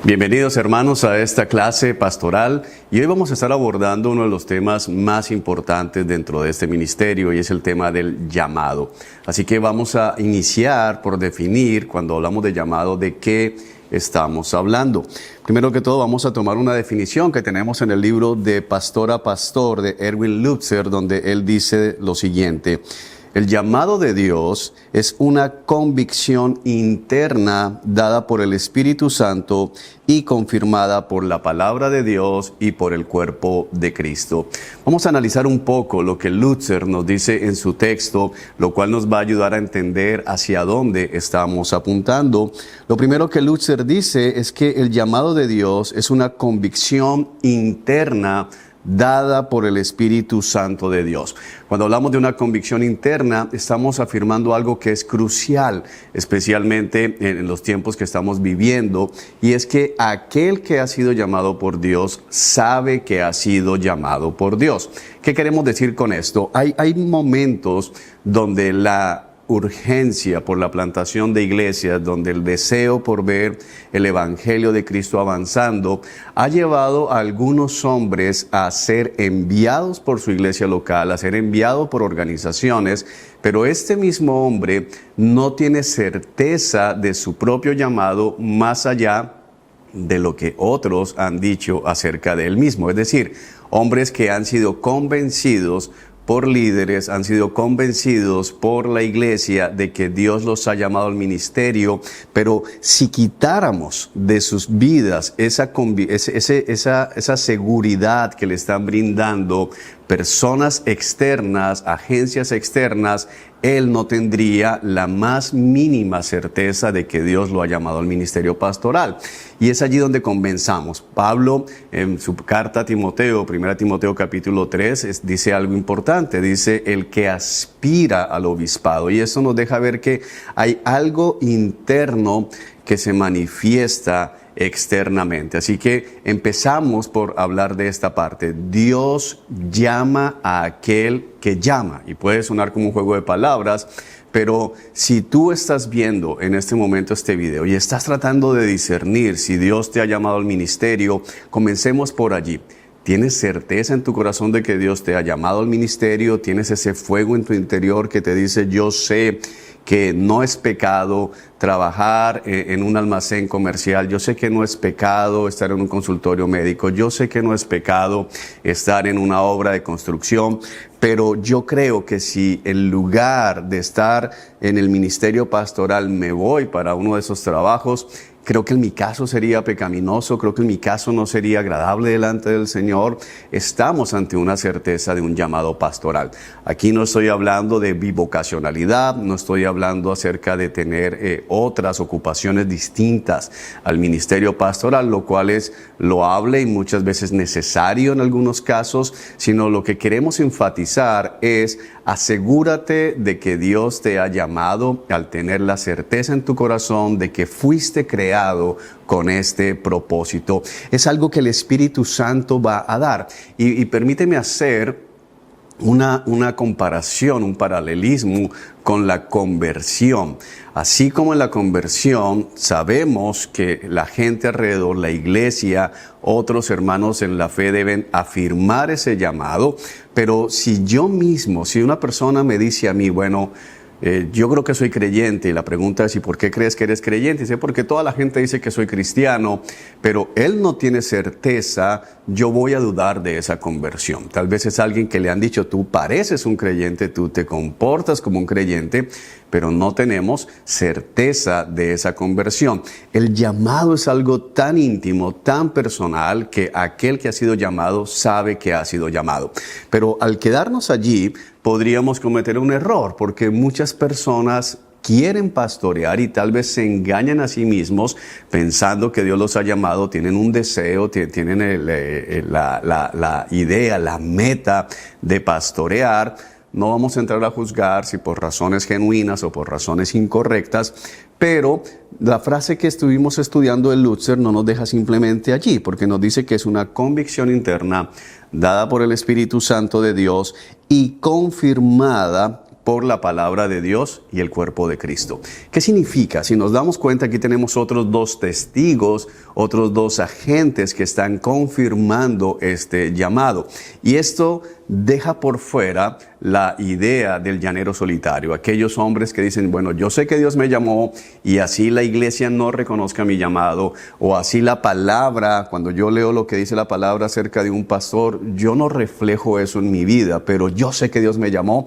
Bienvenidos hermanos a esta clase pastoral y hoy vamos a estar abordando uno de los temas más importantes dentro de este ministerio y es el tema del llamado. Así que vamos a iniciar por definir, cuando hablamos de llamado, de qué estamos hablando. Primero que todo vamos a tomar una definición que tenemos en el libro de Pastor a Pastor de Erwin Lutzer, donde él dice lo siguiente: el llamado de Dios es una convicción interna dada por el Espíritu Santo y confirmada por la palabra de Dios y por el cuerpo de Cristo. Vamos a analizar un poco lo que Lutzer nos dice en su texto, lo cual nos va a ayudar a entender hacia dónde estamos apuntando. Lo primero que Lutzer dice es que el llamado de Dios es una convicción interna dada por el Espíritu Santo de Dios. Cuando hablamos de una convicción interna, estamos afirmando algo que es crucial, especialmente en los tiempos que estamos viviendo, y es que aquel que ha sido llamado por Dios sabe que ha sido llamado por Dios. ¿Qué queremos decir con esto? Hay momentos donde la urgencia por la plantación de iglesias, donde el deseo por ver el evangelio de Cristo avanzando ha llevado a algunos hombres a ser enviados por su iglesia local, a ser enviados por organizaciones, pero este mismo hombre no tiene certeza de su propio llamado más allá de lo que otros han dicho acerca de él mismo. Es decir, hombres que han sido convencidos por líderes, han sido convencidos por la iglesia de que Dios los ha llamado al ministerio, pero si quitáramos de sus vidas esa seguridad que le están brindando personas externas, agencias externas, él no tendría la más mínima certeza de que Dios lo ha llamado al ministerio pastoral. Y es allí donde comenzamos. Pablo, en su carta a Timoteo, 1 Timoteo capítulo 3, dice algo importante. Dice, el que aspira al obispado. Y eso nos deja ver que hay algo interno que se manifiesta externamente. Así que empezamos por hablar de esta parte. Dios llama a aquel que llama, y puede sonar como un juego de palabras, pero si tú estás viendo en este momento este video y estás tratando de discernir si Dios te ha llamado al ministerio, comencemos por allí. ¿Tienes certeza en tu corazón de que Dios te ha llamado al ministerio? ¿Tienes ese fuego en tu interior que te dice, yo sé que no es pecado trabajar en un almacén comercial? Yo sé que no es pecado estar en un consultorio médico. Yo sé que no es pecado estar en una obra de construcción. Pero yo creo que si en lugar de estar en el ministerio pastoral me voy para uno de esos trabajos, creo que en mi caso sería pecaminoso, creo que en mi caso no sería agradable delante del Señor. Estamos ante una certeza de un llamado pastoral. Aquí no estoy hablando de bivocacionalidad, no estoy hablando acerca de tener otras ocupaciones distintas al ministerio pastoral, lo cual es loable y muchas veces necesario en algunos casos, sino lo que queremos enfatizar es asegúrate de que Dios te ha llamado al tener la certeza en tu corazón de que fuiste creado con este propósito. Es algo que el Espíritu Santo va a dar. Y permíteme hacer una comparación, un paralelismo con la conversión. Así como en la conversión sabemos que la gente alrededor, la iglesia, otros hermanos en la fe deben afirmar ese llamado, pero si una persona me dice a mí, bueno, yo creo que soy creyente, y la pregunta es, ¿y por qué crees que eres creyente? Dice, porque toda la gente dice que soy cristiano, pero él no tiene certeza, yo voy a dudar de esa conversión. Tal vez es alguien que le han dicho, tú pareces un creyente, tú te comportas como un creyente, pero no tenemos certeza de esa conversión. El llamado es algo tan íntimo, tan personal, que aquel que ha sido llamado sabe que ha sido llamado. Pero al quedarnos allí, podríamos cometer un error, porque muchas personas quieren pastorear y tal vez se engañan a sí mismos pensando que Dios los ha llamado, tienen un deseo, tienen la idea, la meta de pastorear. No vamos a entrar a juzgar si por razones genuinas o por razones incorrectas, pero la frase que estuvimos estudiando de Lutzer no nos deja simplemente allí, porque nos dice que es una convicción interna dada por el Espíritu Santo de Dios y confirmada por la palabra de Dios y el cuerpo de Cristo. ¿Qué significa? Si nos damos cuenta, aquí tenemos otros dos testigos, otros dos agentes que están confirmando este llamado. Y esto deja por fuera la idea del llanero solitario. Aquellos hombres que dicen, bueno, yo sé que Dios me llamó y así la iglesia no reconozca mi llamado, o así la palabra, cuando yo leo lo que dice la palabra acerca de un pastor, yo no reflejo eso en mi vida, pero yo sé que Dios me llamó.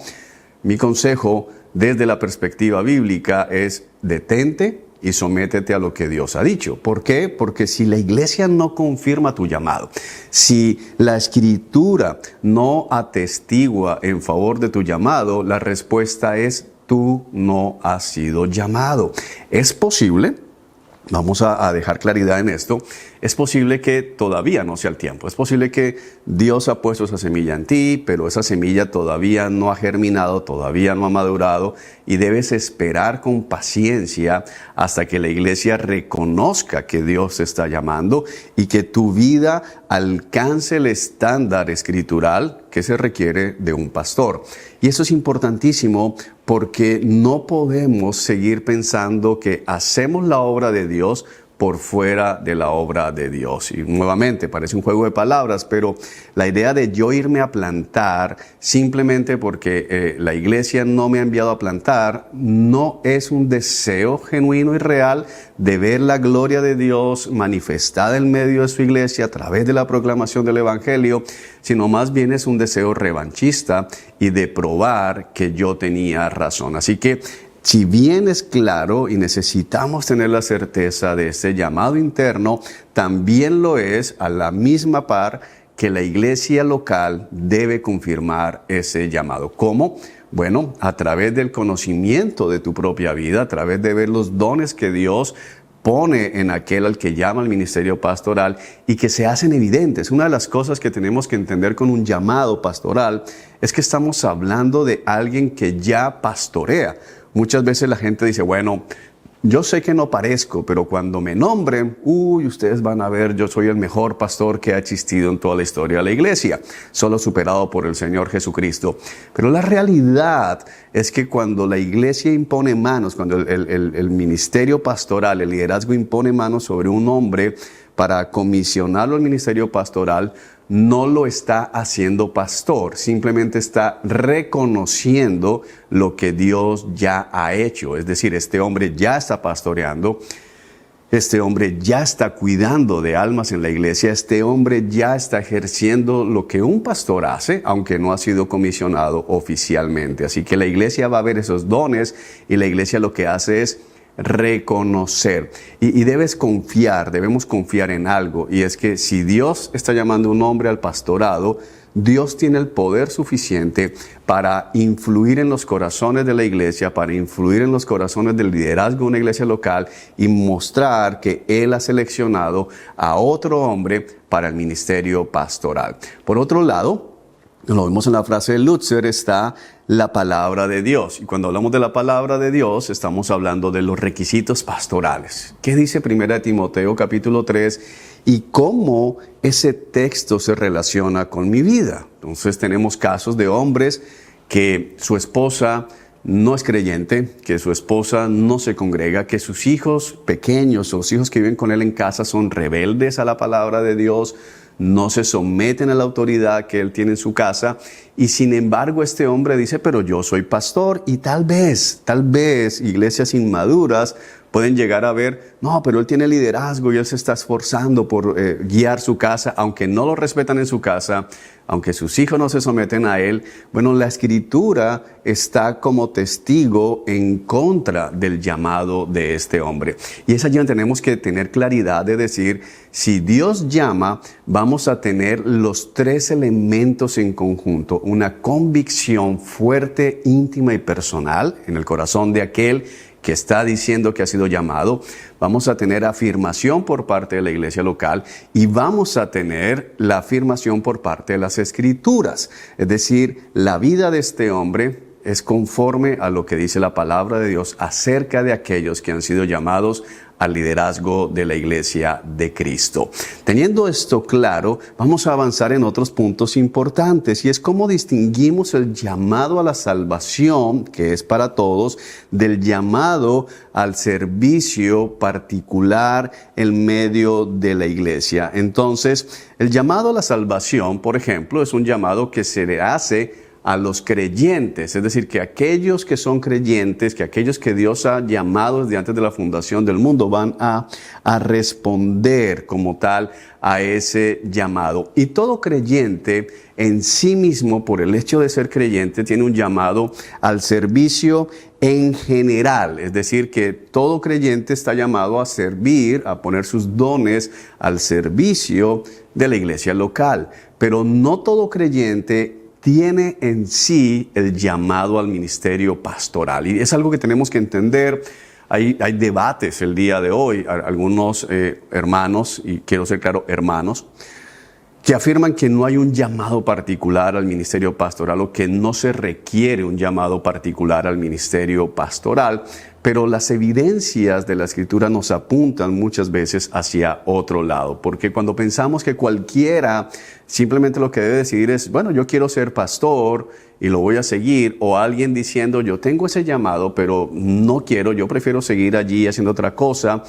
Mi consejo desde la perspectiva bíblica es detente y sométete a lo que Dios ha dicho. ¿Por qué? Porque si la iglesia no confirma tu llamado, si la escritura no atestigua en favor de tu llamado, la respuesta es: tú no has sido llamado. Es posible, vamos a dejar claridad en esto, es posible que todavía no sea el tiempo. Es posible que Dios ha puesto esa semilla en ti, pero esa semilla todavía no ha germinado, todavía no ha madurado, y debes esperar con paciencia hasta que la iglesia reconozca que Dios te está llamando y que tu vida alcance el estándar escritural que se requiere de un pastor. Y eso es importantísimo porque no podemos seguir pensando que hacemos la obra de Dios por fuera de la obra de Dios. Y nuevamente, parece un juego de palabras, pero la idea de yo irme a plantar simplemente porque la iglesia no me ha enviado a plantar, no es un deseo genuino y real de ver la gloria de Dios manifestada en medio de su iglesia a través de la proclamación del evangelio, sino más bien es un deseo revanchista y de probar que yo tenía razón. Así que, si bien es claro y necesitamos tener la certeza de ese llamado interno, también lo es a la misma par que la iglesia local debe confirmar ese llamado. ¿Cómo? Bueno, a través del conocimiento de tu propia vida, a través de ver los dones que Dios pone en aquel al que llama al ministerio pastoral y que se hacen evidentes. Una de las cosas que tenemos que entender con un llamado pastoral es que estamos hablando de alguien que ya pastorea. Muchas veces la gente dice, bueno, yo sé que no parezco, pero cuando me nombren, ustedes van a ver, yo soy el mejor pastor que ha existido en toda la historia de la iglesia, solo superado por el Señor Jesucristo. Pero la realidad es que cuando la iglesia impone manos, cuando el ministerio pastoral, el liderazgo impone manos sobre un hombre para comisionarlo al ministerio pastoral, no lo está haciendo pastor, simplemente está reconociendo lo que Dios ya ha hecho. Es decir, este hombre ya está pastoreando, este hombre ya está cuidando de almas en la iglesia, este hombre ya está ejerciendo lo que un pastor hace, aunque no ha sido comisionado oficialmente. Así que la iglesia va a ver esos dones y la iglesia lo que hace es reconocer. Y debemos confiar en algo, y es que si Dios está llamando a un hombre al pastorado, Dios tiene el poder suficiente para influir en los corazones de la iglesia, para influir en los corazones del liderazgo de una iglesia local y mostrar que Él ha seleccionado a otro hombre para el ministerio pastoral. Por otro lado, lo vemos en la frase de Lutzer, está la palabra de Dios. Y cuando hablamos de la palabra de Dios, estamos hablando de los requisitos pastorales. ¿Qué dice 1 Timoteo capítulo 3? Y cómo ese texto se relaciona con mi vida. Entonces tenemos casos de hombres que su esposa no es creyente, que su esposa no se congrega, que sus hijos pequeños o los hijos que viven con él en casa son rebeldes a la palabra de Dios, no se someten a la autoridad que él tiene en su casa, y sin embargo este hombre dice, pero yo soy pastor, y tal vez iglesias inmaduras pueden llegar a ver, no, pero él tiene liderazgo y él se está esforzando por guiar su casa, aunque no lo respetan en su casa, aunque sus hijos no se someten a él. Bueno, la escritura está como testigo en contra del llamado de este hombre. Y es allí donde tenemos que tener claridad de decir, si Dios llama, vamos a tener los tres elementos en conjunto. Una convicción fuerte, íntima y personal en el corazón de aquel que está diciendo que ha sido llamado. Vamos a tener afirmación por parte de la iglesia local y vamos a tener la afirmación por parte de las escrituras. Es decir, la vida de este hombre es conforme a lo que dice la palabra de Dios acerca de aquellos que han sido llamados al liderazgo de la Iglesia de Cristo. Teniendo esto claro, vamos a avanzar en otros puntos importantes, y es cómo distinguimos el llamado a la salvación, que es para todos, del llamado al servicio particular en medio de la Iglesia. Entonces, el llamado a la salvación, por ejemplo, es un llamado que se le hace a los creyentes, es decir, que aquellos que son creyentes, que aquellos que Dios ha llamado desde antes de la fundación del mundo van a responder como tal a ese llamado. Y todo creyente en sí mismo, por el hecho de ser creyente, tiene un llamado al servicio en general, es decir, que todo creyente está llamado a servir, a poner sus dones al servicio de la iglesia local, pero no todo creyente tiene en sí el llamado al ministerio pastoral. Y es algo que tenemos que entender. Hay debates el día de hoy. Algunos hermanos, y quiero ser claro, hermanos, que afirman que no hay un llamado particular al ministerio pastoral o que no se requiere un llamado particular al ministerio pastoral, pero las evidencias de la Escritura nos apuntan muchas veces hacia otro lado, porque cuando pensamos que cualquiera simplemente lo que debe decidir es, bueno, yo quiero ser pastor y lo voy a seguir, o alguien diciendo, yo tengo ese llamado, pero no quiero, yo prefiero seguir allí haciendo otra cosa,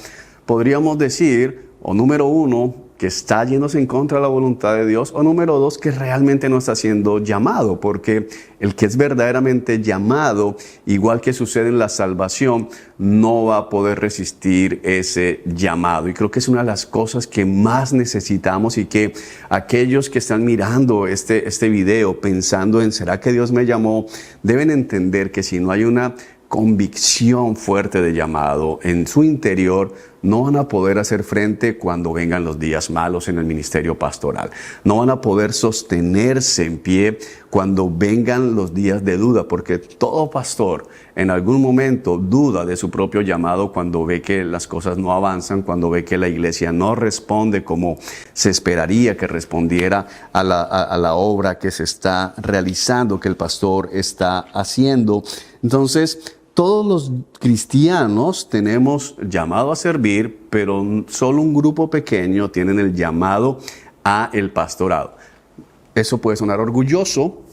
podríamos decir, o número uno, que está yéndose en contra de la voluntad de Dios, o número dos, que realmente no está siendo llamado, porque el que es verdaderamente llamado, igual que sucede en la salvación, no va a poder resistir ese llamado. Y creo que es una de las cosas que más necesitamos, y que aquellos que están mirando este video pensando en ¿será que Dios me llamó?, deben entender que si no hay una convicción fuerte de llamado en su interior, no van a poder hacer frente cuando vengan los días malos en el ministerio pastoral. No van a poder sostenerse en pie cuando vengan los días de duda, porque todo pastor en algún momento duda de su propio llamado cuando ve que las cosas no avanzan, cuando ve que la iglesia no responde como se esperaría que respondiera a la obra que se está realizando, que el pastor está haciendo. Entonces, todos los cristianos tenemos llamado a servir, pero solo un grupo pequeño tienen el llamado a el pastorado. Eso puede sonar orgulloso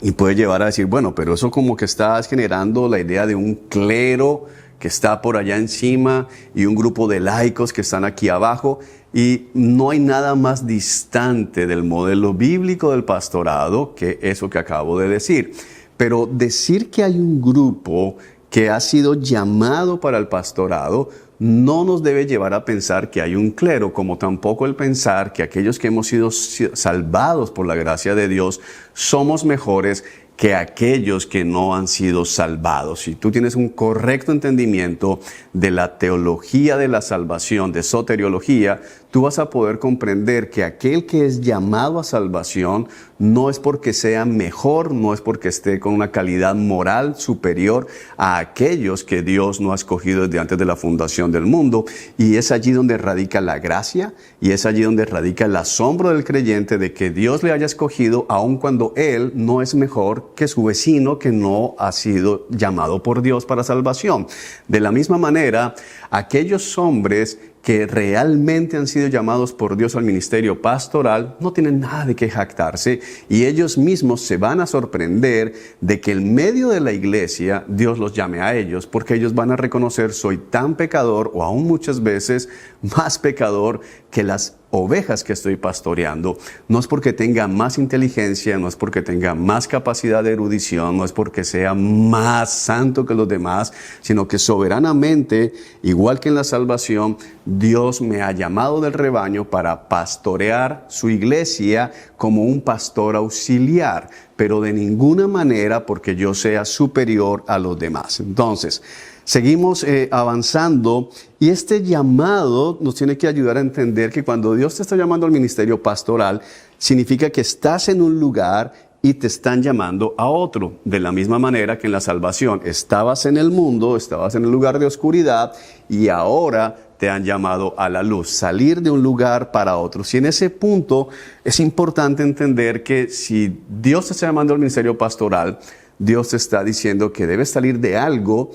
y puede llevar a decir, bueno, pero eso como que estás generando la idea de un clero que está por allá encima y un grupo de laicos que están aquí abajo, y no hay nada más distante del modelo bíblico del pastorado que eso que acabo de decir. Pero decir que hay un grupo que ha sido llamado para el pastorado no nos debe llevar a pensar que hay un clero, como tampoco el pensar que aquellos que hemos sido salvados por la gracia de Dios somos mejores que aquellos que no han sido salvados. Si tú tienes un correcto entendimiento de la teología de la salvación, de soteriología, tú vas a poder comprender que aquel que es llamado a salvación no es porque sea mejor, no es porque esté con una calidad moral superior a aquellos que Dios no ha escogido desde antes de la fundación del mundo. Y es allí donde radica la gracia, y es allí donde radica el asombro del creyente de que Dios le haya escogido, aun cuando él no es mejor que su vecino que no ha sido llamado por Dios para salvación. De la misma manera, aquellos hombres que realmente han sido llamados por Dios al ministerio pastoral no tienen nada de qué jactarse, y ellos mismos se van a sorprender de que en medio de la iglesia Dios los llame a ellos, porque ellos van a reconocer: soy tan pecador, o aún muchas veces más pecador que las ovejas que estoy pastoreando. No es porque tenga más inteligencia, no es porque tenga más capacidad de erudición, no es porque sea más santo que los demás, sino que soberanamente, igual que en la salvación, Dios me ha llamado del rebaño para pastorear su iglesia como un pastor auxiliar, pero de ninguna manera porque yo sea superior a los demás. Entonces, seguimos avanzando, y este llamado nos tiene que ayudar a entender que cuando Dios te está llamando al ministerio pastoral, significa que estás en un lugar y te están llamando a otro. De la misma manera que en la salvación estabas en el mundo, estabas en el lugar de oscuridad, y ahora te han llamado a la luz, salir de un lugar para otro. Y en ese punto es importante entender que si Dios te está llamando al ministerio pastoral, Dios te está diciendo que debes salir de algo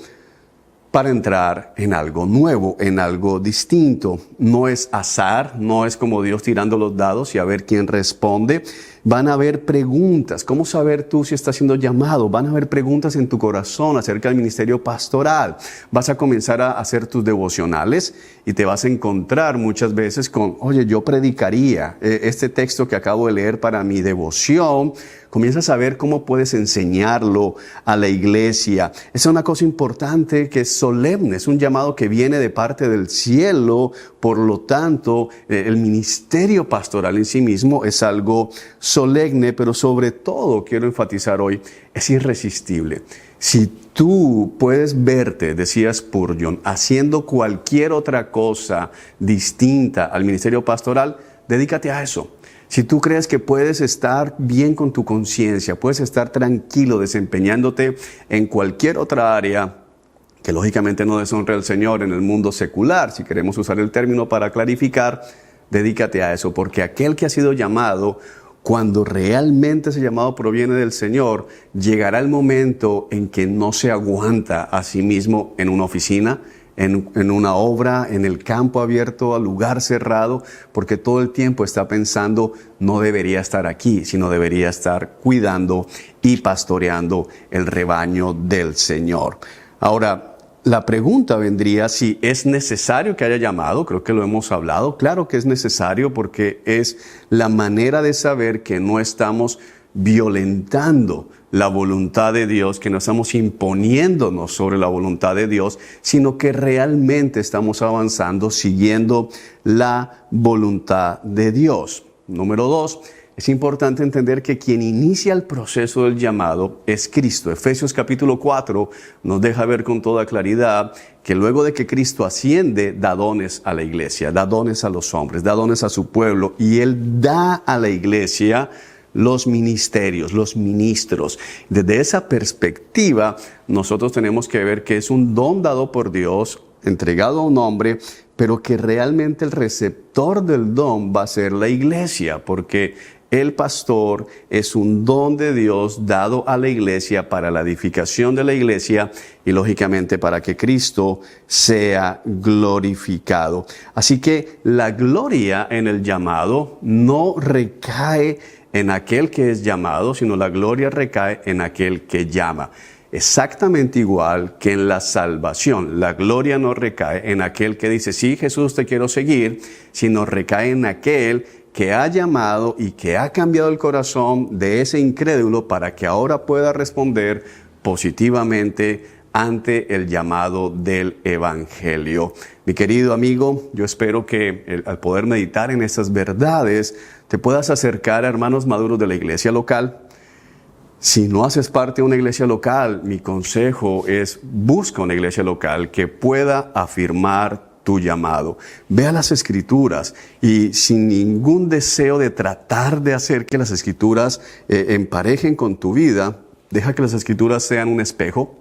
para entrar en algo nuevo, en algo distinto. No es azar, no es como Dios tirando los dados y a ver quién responde. Van a haber preguntas. ¿Cómo saber tú si estás siendo llamado? Van a haber preguntas en tu corazón acerca del ministerio pastoral. Vas a comenzar a hacer tus devocionales y te vas a encontrar muchas veces con, oye, yo predicaría este texto que acabo de leer para mi devoción. Comienzas a ver cómo puedes enseñarlo a la iglesia. Esa es una cosa importante que es solemne, es un llamado que viene de parte del cielo. Por lo tanto, el ministerio pastoral en sí mismo es algo solemne, pero sobre todo, quiero enfatizar hoy, es irresistible. Si tú puedes verte, decía Spurgeon, haciendo cualquier otra cosa distinta al ministerio pastoral, dedícate a eso. Si tú crees que puedes estar bien con tu conciencia, puedes estar tranquilo desempeñándote en cualquier otra área que lógicamente no deshonre al Señor en el mundo secular, si queremos usar el término para clarificar, dedícate a eso, porque aquel que ha sido llamado, cuando realmente ese llamado proviene del Señor, llegará el momento en que no se aguanta a sí mismo en una oficina, en una obra, en el campo abierto, al lugar cerrado, porque todo el tiempo está pensando, no debería estar aquí, sino debería estar cuidando y pastoreando el rebaño del Señor. Ahora, la pregunta vendría si es necesario que haya llamado. Creo que lo hemos hablado. Claro que es necesario porque es la manera de saber que no estamos violentando la voluntad de Dios, que no estamos imponiéndonos sobre la voluntad de Dios, sino que realmente estamos avanzando siguiendo la voluntad de Dios. Número 2. Es importante entender que quien inicia el proceso del llamado es Cristo. Efesios capítulo 4 nos deja ver con toda claridad que luego de que Cristo asciende, da dones a la iglesia, da dones a los hombres, da dones a su pueblo, y Él da a la iglesia los ministerios, los ministros. Desde esa perspectiva, nosotros tenemos que ver que es un don dado por Dios, entregado a un hombre, pero que realmente el receptor del don va a ser la iglesia, porque el pastor es un don de Dios dado a la iglesia para la edificación de la iglesia y lógicamente para que Cristo sea glorificado. Así que la gloria en el llamado no recae en aquel que es llamado, sino la gloria recae en aquel que llama. Exactamente igual que en la salvación, la gloria no recae en aquel que dice, sí, Jesús, te quiero seguir, sino recae en aquel que ha llamado y que ha cambiado el corazón de ese incrédulo para que ahora pueda responder positivamente ante el llamado del Evangelio. Mi querido amigo, yo espero que al poder meditar en estas verdades, te puedas acercar a hermanos maduros de la iglesia local. Si no haces parte de una iglesia local, mi consejo es busca una iglesia local que pueda afirmar tu llamado. Ve a las Escrituras y sin ningún deseo de tratar de hacer que las Escrituras emparejen con tu vida, deja que las Escrituras sean un espejo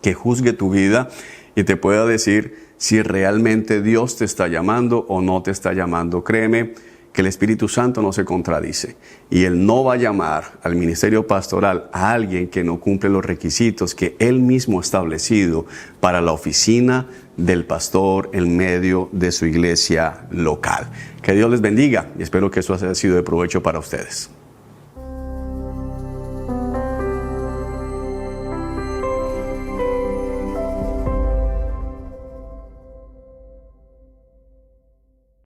que juzgue tu vida y te pueda decir si realmente Dios te está llamando o no te está llamando. Créeme que el Espíritu Santo no se contradice y Él no va a llamar al ministerio pastoral a alguien que no cumple los requisitos que Él mismo ha establecido para la oficina del pastor en medio de su iglesia local. Que Dios les bendiga y espero que eso haya sido de provecho para ustedes.